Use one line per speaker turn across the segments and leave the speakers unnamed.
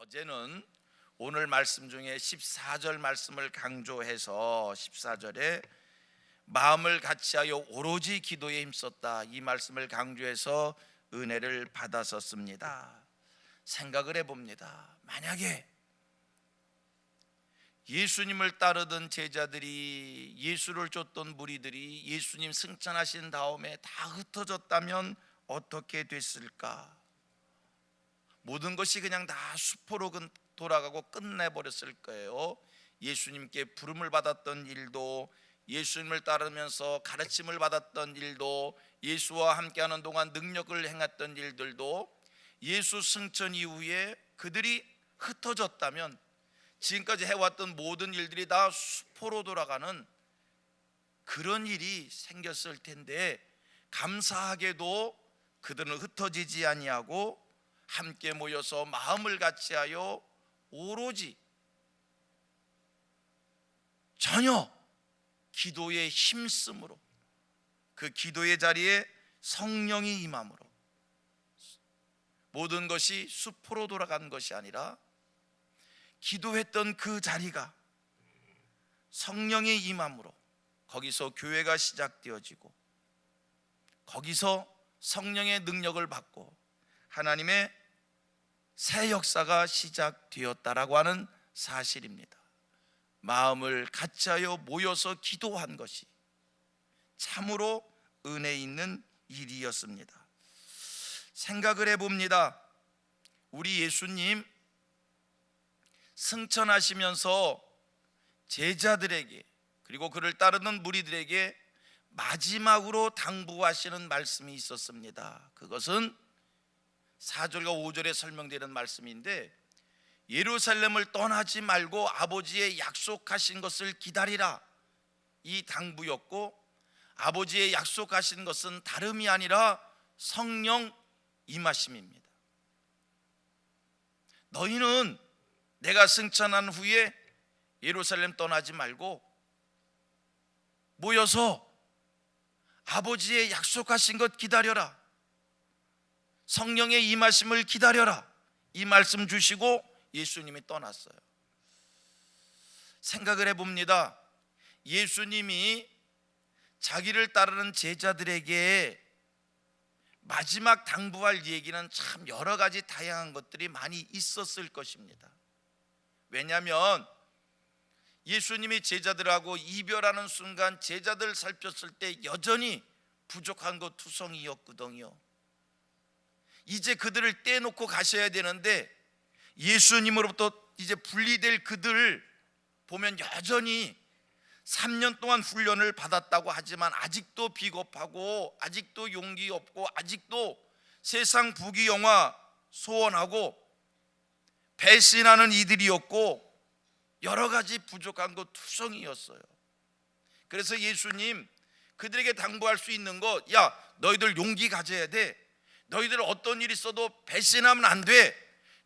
어제는 오늘 말씀 중에 14절 말씀을 강조해서 14절에 마음을 같이하여 오로지 기도에 힘썼다, 이 말씀을 강조해서 은혜를 받았었습니다. 생각을 해봅니다. 만약에 예수님을 따르던 제자들이, 예수를 쫓던 무리들이 예수님 승천하신 다음에 다 흩어졌다면 어떻게 됐을까? 모든 것이 그냥 다 수포로 돌아가고 끝내버렸을 거예요. 예수님께 부름을 받았던 일도, 예수님을 따르면서 가르침을 받았던 일도, 예수와 함께하는 동안 능력을 행했던 일들도 예수 승천 이후에 그들이 흩어졌다면 지금까지 해왔던 모든 일들이 다 수포로 돌아가는 그런 일이 생겼을 텐데, 감사하게도 그들은 흩어지지 아니하고 함께 모여서 마음을 같이하여 오로지 전혀 기도에 힘쓰므로, 그 기도의 자리에 성령이 임함으로 모든 것이 수포로 돌아간 것이 아니라 기도했던 그 자리가 성령의 임함으로 거기서 교회가 시작되어지고 거기서 성령의 능력을 받고 하나님의 새 역사가 시작되었다라고 하는 사실입니다. 마음을 같이하여 모여서 기도한 것이 참으로 은혜 있는 일이었습니다. 생각을 해봅니다. 우리 예수님 승천하시면서 제자들에게, 그리고 그를 따르는 무리들에게 마지막으로 당부하시는 말씀이 있었습니다. 그것은 4절과 5절에 설명되는 말씀인데, 예루살렘을 떠나지 말고 아버지의 약속하신 것을 기다리라, 이 당부였고, 아버지의 약속하신 것은 다름이 아니라 성령 임하심입니다. 너희는 내가 승천한 후에 예루살렘 떠나지 말고 모여서 아버지의 약속하신 것 기다려라, 성령의 임하심을 기다려라, 이 말씀 주시고 예수님이 떠났어요. 생각을 해봅니다. 예수님이 자기를 따르는 제자들에게 마지막 당부할 얘기는 참 여러 가지 다양한 것들이 많이 있었을 것입니다. 왜냐하면 예수님이 제자들하고 이별하는 순간 제자들 살폈을 때 여전히 부족한 것 투성이었거든요. 이제 그들을 떼놓고 가셔야 되는데 예수님으로부터 이제 분리될 그들을 보면 여전히 3년 동안 훈련을 받았다고 하지만 아직도 비겁하고 아직도 용기 없고 아직도 세상 부귀영화 소원하고 배신하는 이들이었고 여러 가지 부족한 것 투성이었어요. 그래서 예수님 그들에게 당부할 수 있는 것, 야, 너희들 용기 가져야 돼. 너희들 어떤 일이 있어도 배신하면 안 돼.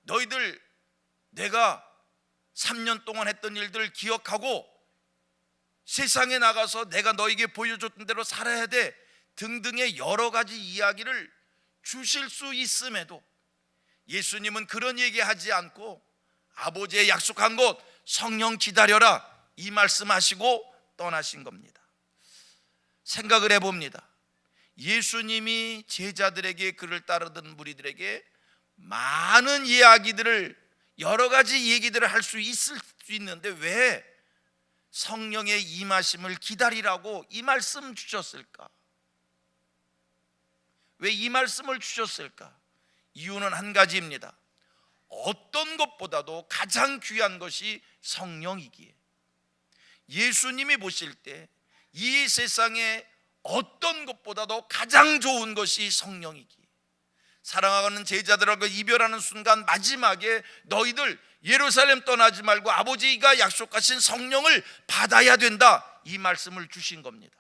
너희들 내가 3년 동안 했던 일들을 기억하고 세상에 나가서 내가 너에게 보여줬던 대로 살아야 돼 등등의 여러 가지 이야기를 주실 수 있음에도 예수님은 그런 얘기하지 않고 아버지의 약속한 것 성령 기다려라, 이 말씀하시고 떠나신 겁니다. 생각을 해봅니다. 예수님이 제자들에게, 그를 따르던 무리들에게 많은 이야기들을, 여러 가지 얘기들을 할 수 있을 수 있는데 왜 성령의 임하심을 기다리라고 이 말씀 주셨을까? 왜 이 말씀을 주셨을까? 이유는 한 가지입니다. 어떤 것보다도 가장 귀한 것이 성령이기에, 예수님이 보실 때 이 세상에 어떤 것보다도 가장 좋은 것이 성령이기에, 사랑하는 제자들하고 이별하는 순간 마지막에 너희들 예루살렘 떠나지 말고 아버지가 약속하신 성령을 받아야 된다, 이 말씀을 주신 겁니다.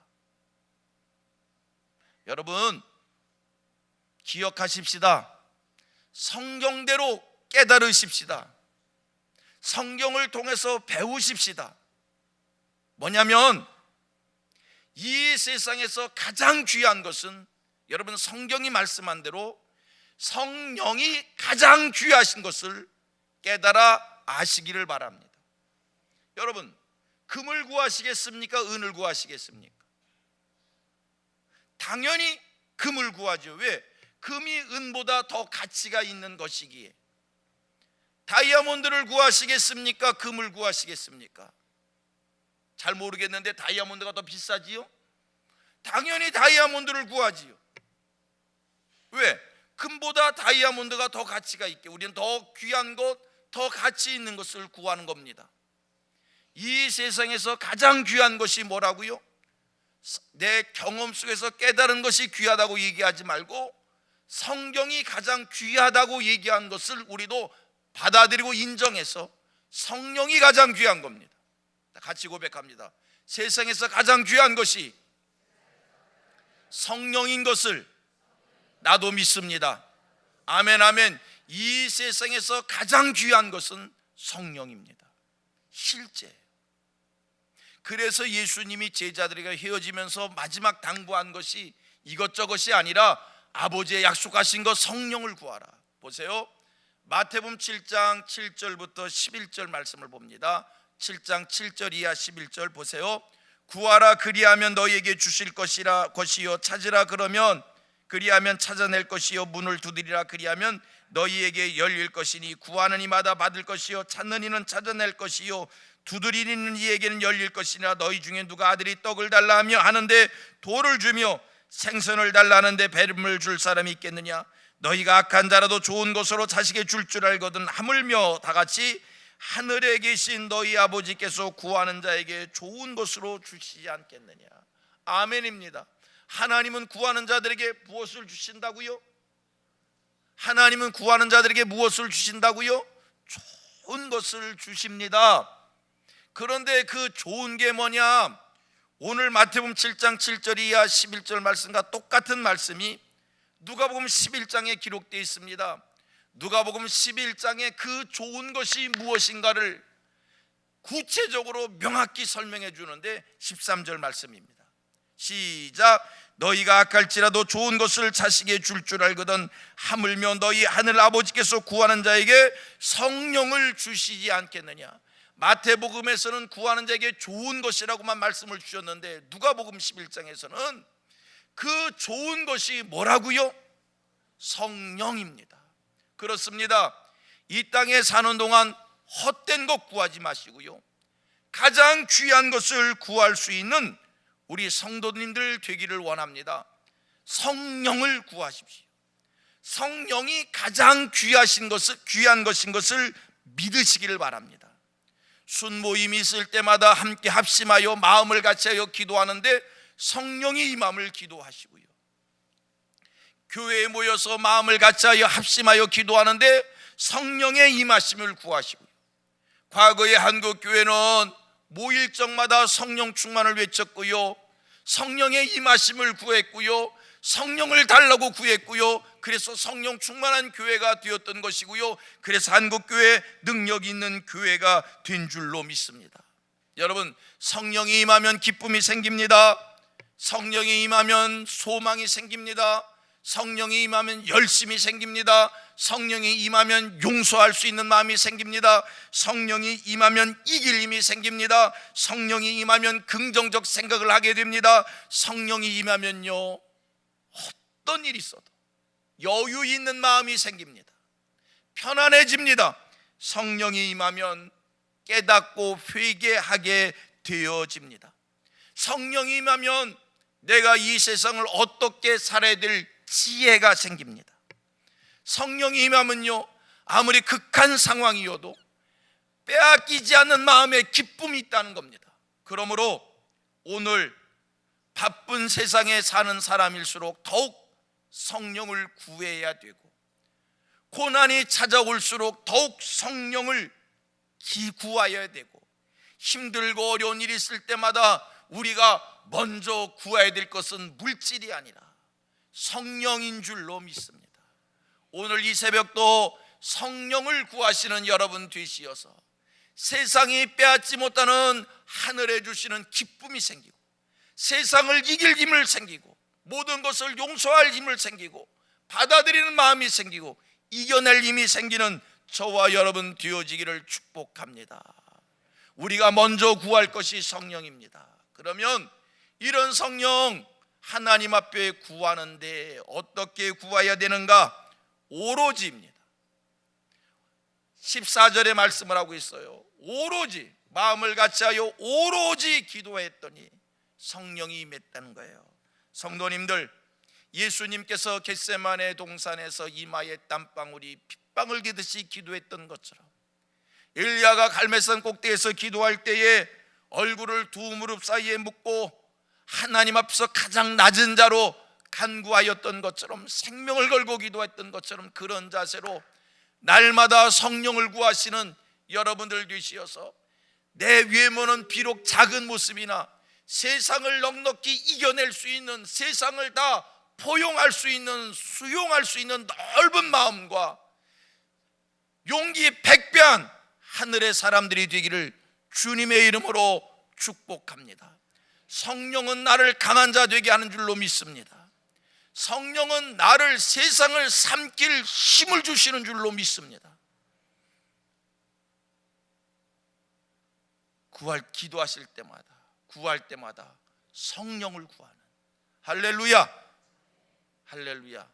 여러분 기억하십시다. 성경대로 깨달으십시다. 성경을 통해서 배우십시다. 뭐냐면 이 세상에서 가장 귀한 것은, 여러분 성경이 말씀한 대로 성령이 가장 귀하신 것을 깨달아 아시기를 바랍니다. 여러분, 금을 구하시겠습니까? 은을 구하시겠습니까? 당연히 금을 구하죠. 왜? 금이 은보다 더 가치가 있는 것이기에. 다이아몬드를 구하시겠습니까? 금을 구하시겠습니까? 잘 모르겠는데 다이아몬드가 더 비싸지요? 당연히 다이아몬드를 구하지요. 왜? 금보다 다이아몬드가 더 가치가 있게, 우리는 더 귀한 것, 더 가치 있는 것을 구하는 겁니다. 이 세상에서 가장 귀한 것이 뭐라고요? 내 경험 속에서 깨달은 것이 귀하다고 얘기하지 말고 성경이 가장 귀하다고 얘기한 것을 우리도 받아들이고 인정해서 성령이 가장 귀한 겁니다. 같이 고백합니다. 세상에서 가장 귀한 것이 성령인 것을 나도 믿습니다. 아멘, 아멘. 이 세상에서 가장 귀한 것은 성령입니다. 실제. 그래서 예수님이 제자들에게 헤어지면서 마지막 당부한 것이 이것저것이 아니라 아버지의 약속하신 것 성령을 구하라. 보세요. 마태복음 7장 7절부터 11절 말씀을 봅니다. 7장 7절 이하 11절 보세요. 구하라 그리하면 너희에게 주실 것이요 찾으라 그리하면 찾아낼 것이요 문을 두드리라 그리하면 너희에게 열릴 것이니 구하는 이마다 받을 것이요 찾는 이는 찾아낼 것이요 두드리는 이에게는 열릴 것이나 너희 중에 누가 아들이 떡을 달라 하며 하는데 돌을 주며 생선을 달라 하는데 뱀을 줄 사람이 있겠느냐? 너희가 악한 자라도 좋은 것으로 자식에 줄 알거든 하물며 다같이 하늘에 계신 너희 아버지께서 구하는 자에게 좋은 것으로 주시지 않겠느냐? 아멘입니다. 하나님은 구하는 자들에게 무엇을 주신다고요? 하나님은 구하는 자들에게 무엇을 주신다고요? 좋은 것을 주십니다. 그런데 그 좋은 게 뭐냐? 오늘 마태복음 7장 7절 이하 11절 말씀과 똑같은 말씀이 누가복음 11장에 기록되어 있습니다. 누가복음 11장에 그 좋은 것이 무엇인가를 구체적으로 명확히 설명해 주는데 13절 말씀입니다. 시작. 너희가 악할지라도 좋은 것을 자식에게 줄 알거든 하물며 너희 하늘 아버지께서 구하는 자에게 성령을 주시지 않겠느냐? 마태복음에서는 구하는 자에게 좋은 것이라고만 말씀을 주셨는데 누가복음 11장에서는 그 좋은 것이 뭐라고요? 성령입니다. 그렇습니다. 이 땅에 사는 동안 헛된 것 구하지 마시고요, 가장 귀한 것을 구할 수 있는 우리 성도님들 되기를 원합니다. 성령을 구하십시오. 성령이 가장 귀한 것인 것을 믿으시기를 바랍니다. 순모임이 있을 때마다 함께 합심하여 마음을 같이하여 기도하는데 성령이 임함을 기도하시고요, 교회에 모여서 마음을 같이하여 합심하여 기도하는데 성령의 임하심을 구하시고요, 과거의 한국교회는 모일정마다 성령 충만을 외쳤고요, 성령의 임하심을 구했고요, 성령을 달라고 구했고요, 그래서 성령 충만한 교회가 되었던 것이고요, 그래서 한국교회 능력 있는 교회가 된 줄로 믿습니다. 여러분, 성령이 임하면 기쁨이 생깁니다. 성령이 임하면 소망이 생깁니다. 성령이 임하면 열심이 생깁니다. 성령이 임하면 용서할 수 있는 마음이 생깁니다. 성령이 임하면 이길 힘이 생깁니다. 성령이 임하면 긍정적 생각을 하게 됩니다. 성령이 임하면요, 어떤 일이 있어도 여유 있는 마음이 생깁니다. 편안해집니다. 성령이 임하면 깨닫고 회개하게 되어집니다. 성령이 임하면 내가 이 세상을 어떻게 살아야 될 지혜가 생깁니다. 성령이 임하면요, 아무리 극한 상황이어도 빼앗기지 않는 마음에 기쁨이 있다는 겁니다. 그러므로 오늘 바쁜 세상에 사는 사람일수록 더욱 성령을 구해야 되고, 고난이 찾아올수록 더욱 성령을 구하여야 되고, 힘들고 어려운 일이 있을 때마다 우리가 먼저 구해야 될 것은 물질이 아니라 성령인 줄로 믿습니다. 오늘 이 새벽도 성령을 구하시는 여러분 되시어서 세상이 빼앗지 못하는 하늘에 주시는 기쁨이 생기고, 세상을 이길 힘을 생기고, 모든 것을 용서할 힘을 생기고, 받아들이는 마음이 생기고, 이겨낼 힘이 생기는 저와 여러분 되어지기를 축복합니다. 우리가 먼저 구할 것이 성령입니다. 그러면 이런 성령 하나님 앞에 구하는데 어떻게 구해야 되는가? 오로지입니다. 14절에 말씀을 하고 있어요. 오로지 마음을 같이하여 오로지 기도했더니 성령이 임했다는 거예요. 성도님들, 예수님께서 겟세마네 동산에서 이마에 땀방울이 핏방울 기듯이 기도했던 것처럼 엘리야가 갈멜산 꼭대기에서 기도할 때에 얼굴을 두 무릎 사이에 묻고 하나님 앞에서 가장 낮은 자로 간구하였던 것처럼, 생명을 걸고 기도했던 것처럼 그런 자세로 날마다 성령을 구하시는 여러분들 되시어서 내 외모는 비록 작은 모습이나 세상을 넉넉히 이겨낼 수 있는, 세상을 다 포용할 수 있는, 수용할 수 있는 넓은 마음과 용기 백배한 하늘의 사람들이 되기를 주님의 이름으로 축복합니다. 성령은 나를 강한 자 되게 하는 줄로 믿습니다. 성령은 나를 세상을 삼킬 힘을 주시는 줄로 믿습니다. 기도하실 때마다, 구할 때마다 성령을 구하는, 할렐루야, 할렐루야.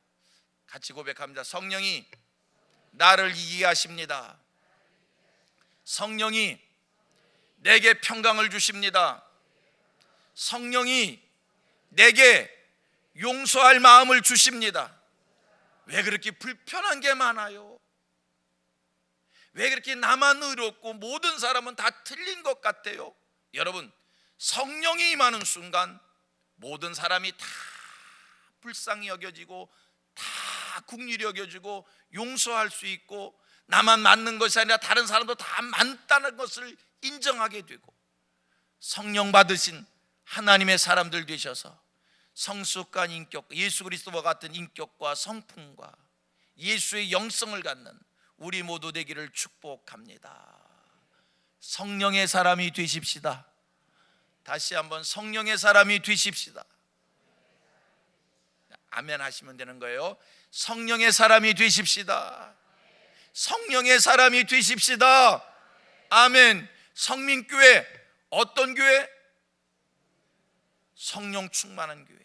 같이 고백합니다. 성령이 나를 이해하십니다. 성령이 내게 평강을 주십니다. 성령이 내게 용서할 마음을 주십니다. 왜 그렇게 불편한 게 많아요? 왜 그렇게 나만 의롭고 모든 사람은 다 틀린 것 같아요? 여러분, 성령이 임하는 순간 모든 사람이 다 불쌍히 여겨지고 다 긍휼히 여겨지고 용서할 수 있고, 나만 맞는 것이 아니라 다른 사람도 다 맞다는 것을 인정하게 되고, 성령 받으신 하나님의 사람들 되셔서 성숙한 인격, 예수 그리스도와 같은 인격과 성품과 예수의 영성을 갖는 우리 모두 되기를 축복합니다. 성령의 사람이 되십시다. 다시 한번 성령의 사람이 되십시다. 아멘 하시면 되는 거예요. 성령의 사람이 되십시다. 성령의 사람이 되십시다. 아멘. 성민교회, 어떤 교회? 성령 충만한 교회,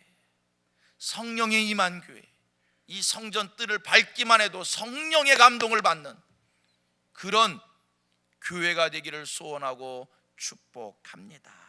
성령의 임한 교회. 이 성전 뜰을 밟기만 해도 성령의 감동을 받는 그런 교회가 되기를 소원하고 축복합니다.